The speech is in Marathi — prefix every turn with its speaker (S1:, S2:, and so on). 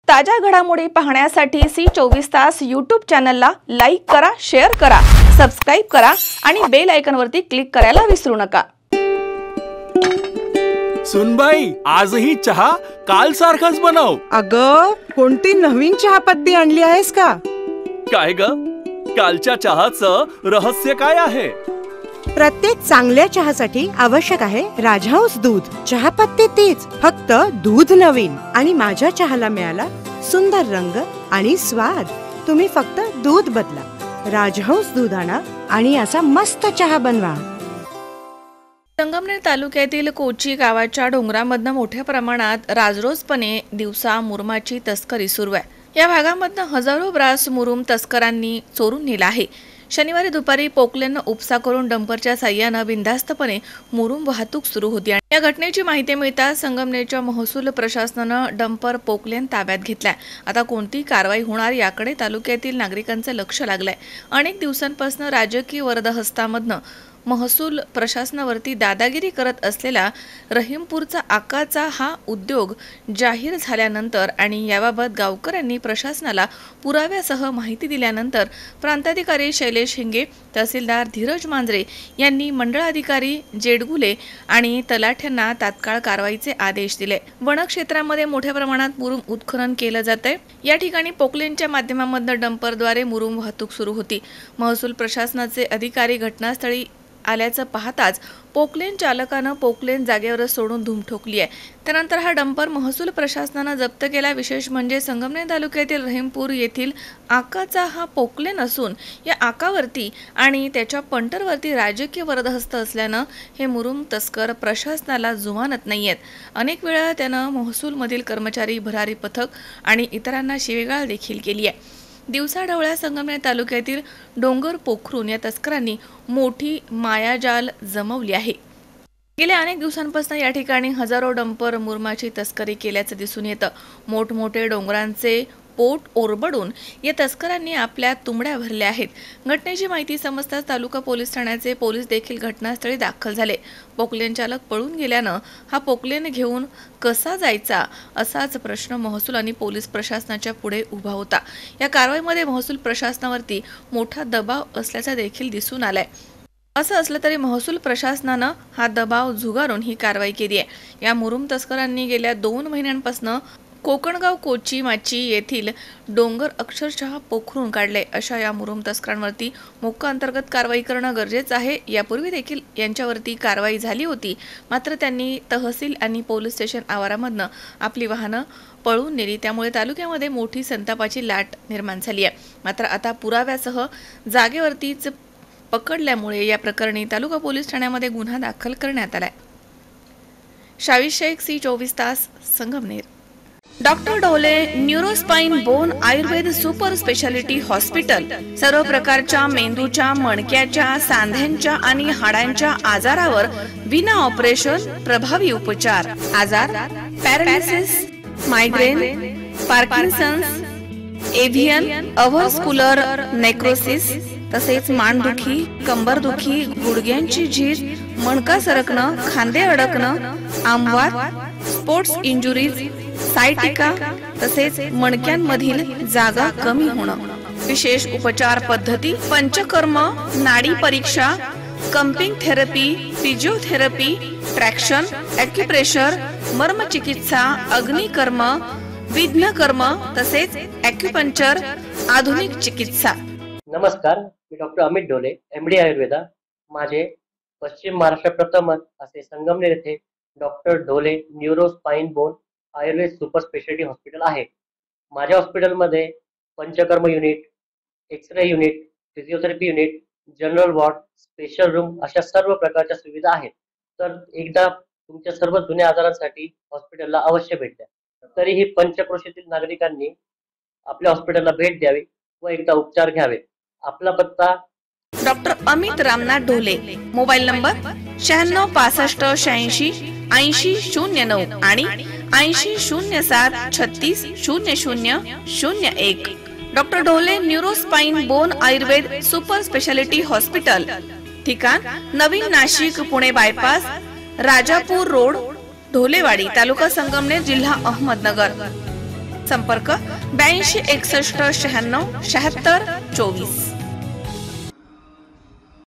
S1: ताज्या घडामोडी पाहण्यासाठी सी24 तास YouTube चॅनलला लाईक करा, शेअर करा, सबस्क्राइब करा आणि बेल आयकॉनवरती क्लिक करायला विसरू नका।
S2: सुनबाई, आजही चहा काल सारखाच बनव।
S3: अगं, कोणती नवीन चहापत्ती आणली आहेस का?
S2: काय ग, कालच्या चहाचं रहस्य काय आहे?
S3: प्रत्येक चांगल्या चहासाठी आवश्यक आहे राजहंस दूध। चहापत्ती तीच, फक्त दूध नवीन। आणि माझ्या चहाला मिळाला सुंदर रंग आणि स्वाद। तुम्ही फक्त दूध बदला, राजहंस दूध आणा आणि असा मस्त चहा बनवा।
S1: संगमनेर तालुक्यातील कोची गावाच्या डोंगरामधनं मोठ्या प्रमाणात राजरोजपणे दिवसा मुरुमाची तस्करी सुरू आहे। या भागामधनं हजारो ब्रास मुरुम तस्करांनी चोरून नेला आहे। शनिवारी दुपारी पोकलेननं उपसा करून डंपरच्या साह्यानं बिनधास्तपणे मुरुम वाहतूक सुरू होती। या घटनेची माहिती मिळताच संगमनेरच्या महसूल प्रशासनानं डंपर पोकलेन ताब्यात घेतलाय। आता कोणती कारवाई होणार याकडे तालुक्यातील नागरिकांचं लक्ष लागलंय। अनेक दिवसांपासून राजकीय वरदहस्तामधनं महसूल प्रशासनावरती दादागिरी करत असलेला रहीमपूरचा आकाचा हा उद्योग जाहीर झाल्यानंतर आणि याबाबत गावकऱ्यांनी प्रशासनाला पुराव्यासह माहिती दिल्यानंतर प्रांताधिकारी शैलेश हिंगे, तहसीलदार धीरज मांजरे यांनी मंडळाधिकारी जेडगुले आणि तलाठ्यांना तात्काळ कारवाईचे आदेश दिले। वनक्षेत्रामध्ये मोठ्या प्रमाणात मुरुम उत्खनन केलं जातंय। या ठिकाणी पोकलेनच्या माध्यमामधून डंपरद्वारे मुरुम वाहतूक सुरू होती। महसूल प्रशासनाचे अधिकारी घटनास्थळी आल्याचं पाहताच पोकलेन चालकानं पोकलेन जागेवर सोडून धूम ठोकली आहे। त्यानंतर हा डंपर महसूल प्रशासनानं जप्त केला। विशेष म्हणजे संगमनेर तालुक्यातील रहीमपूर येथील आकाचा हा पोकलेन असून या आकावरती आणि त्याच्या पंटरवरती राजकीय वरदहस्त असल्यानं हे मुरुम तस्कर प्रशासनाला जुमानत नाहीयेत। अनेक वेळा त्यानं महसूलमधील कर्मचारी, भरारी पथक आणि इतरांना शिवीगाळ देखील केली आहे। दिवसाढवळ्या संगमनेर तालुक्यातील डोंगर पोखरून या तस्करांनी मोठी मायाजाल जमवली आहे। गेल्या अनेक दिवसांपासून या ठिकाणी हजारो डंपर मुरुमाची तस्करी केल्याचं दिसून येतं। मोठमोठे डोंगरांचे पोट ओरबडून या तस्करांनी आपल्या तुंबड्या भरल्या आहेत। घटनेची माहिती समजताच तालुका पोलीस ठाण्याचे पोलीस देखील घटनास्थळी दाखल झाले। पोकलेन चालक पळून गेल्यानं हा पोकलेन घेऊन कसा जायचा असाच प्रश्न महसूल आणि पोलीस प्रशासनाच्या पुढे उभा होता। या कारवाईमध्ये महसूल प्रशासनावरती मोठा दबाव असल्याचं देखील दिसून आलंय। असं असलं तरी महसूल प्रशासनानं हा दबाव झुगारून ही कारवाई केली आहे। या मुरुम तस्करांनी गेल्या 2 महिन्यांपासून कोकणगाव कोची माची येथील डोंगर अक्षरशः पोखरून काढले। अशा या मुरुम तस्करांवरती मोक्का अंतर्गत कारवाई करणं गरजेचं आहे। यापूर्वी देखील यांच्यावरती कारवाई झाली होती, मात्र त्यांनी तहसील आणि पोलीस स्टेशन आवारामधनं आपली वाहनं पळून नेली। त्यामुळे तालुक्यामध्ये मोठी संतापाची लाट निर्माण झाली आहे। मात्र आता पुराव्यासह जागेवरतीच पकडल्यामुळे या प्रकरणी तालुका पोलीस ठाण्यामध्ये गुन्हा दाखल करण्यात आलाय। शावीर शेख, सी24 तास, संगमनेर। डॉक्टर डोले neurospine bone Ayurveda super speciality hospital सर्व प्रकारच्या मेंदूच्या, मणक्याच्या, सांध्यांच्या आणि हाडांच्या आजारावर विना ऑपरेशन प्रभावी उपचार। आजार पॅरालिसिस, मायग्रेन, पार्किन्सन्स, एव्हियन, अव्हस्क्युलर नेक्रोसिस, तसेच मानदुखी, कंबरदुखी, गुडघ्यांची झीज, मणका सरकणं, खांदे अडकणं, आमवात, स्पोर्ट्स इंजुरीज, सायटिका, तसेच मणक्यांमधील जागा कमी होणं। विशेष उपचार पद्धती पंचकर्म, नाडी परीक्षा, cupping therapy, physiotherapy, traction, acupressure, मर्मचिकित्सा, अग्निकर्म, विघ्नकर्म, तसेच ॲक्युपंक्चर, आधुनिक चिकित्सा।
S4: नमस्कार, मी डॉक्टर अमित डोले, MD आयुर्वेदा। माझे पश्चिम महाराष्ट्र प्रथमच असे संगमनेर येथे doctor Dole neuro spine bone Ayurveda super speciality hospital आहे। माझ्या हॉस्पिटलमध्ये Panchakarma unit, x-ray unit, physiotherapy unit, general ward, special room अशा सर्व प्रकारच्या सुविधा आहेत। तर एकदा तुमच्या सर्व जुन्या आजारांसाठी हॉस्पिटलला अवश्य भेट द्या। तरीही पंचक्रोशीतील नागरिकांनी आपल्या हॉस्पिटलला भेट द्यावी व एकदा उपचार घ्यावे। आपला पत्ता
S1: doctor Amit Ramnath Dhole, mobile number 96 65 86 80 09 आणि 80 07 36 00 01। Doctor Dhole neurospine bone Ayurveda super speciality hospital, ठिकाण नवीन नाशिक पुणे बायपास, राजापूर रोड, ढोलेवाडी, तालुका संगमनेर, जिल्हा अहमदनगर। संपर्क 82 61 96 76 24.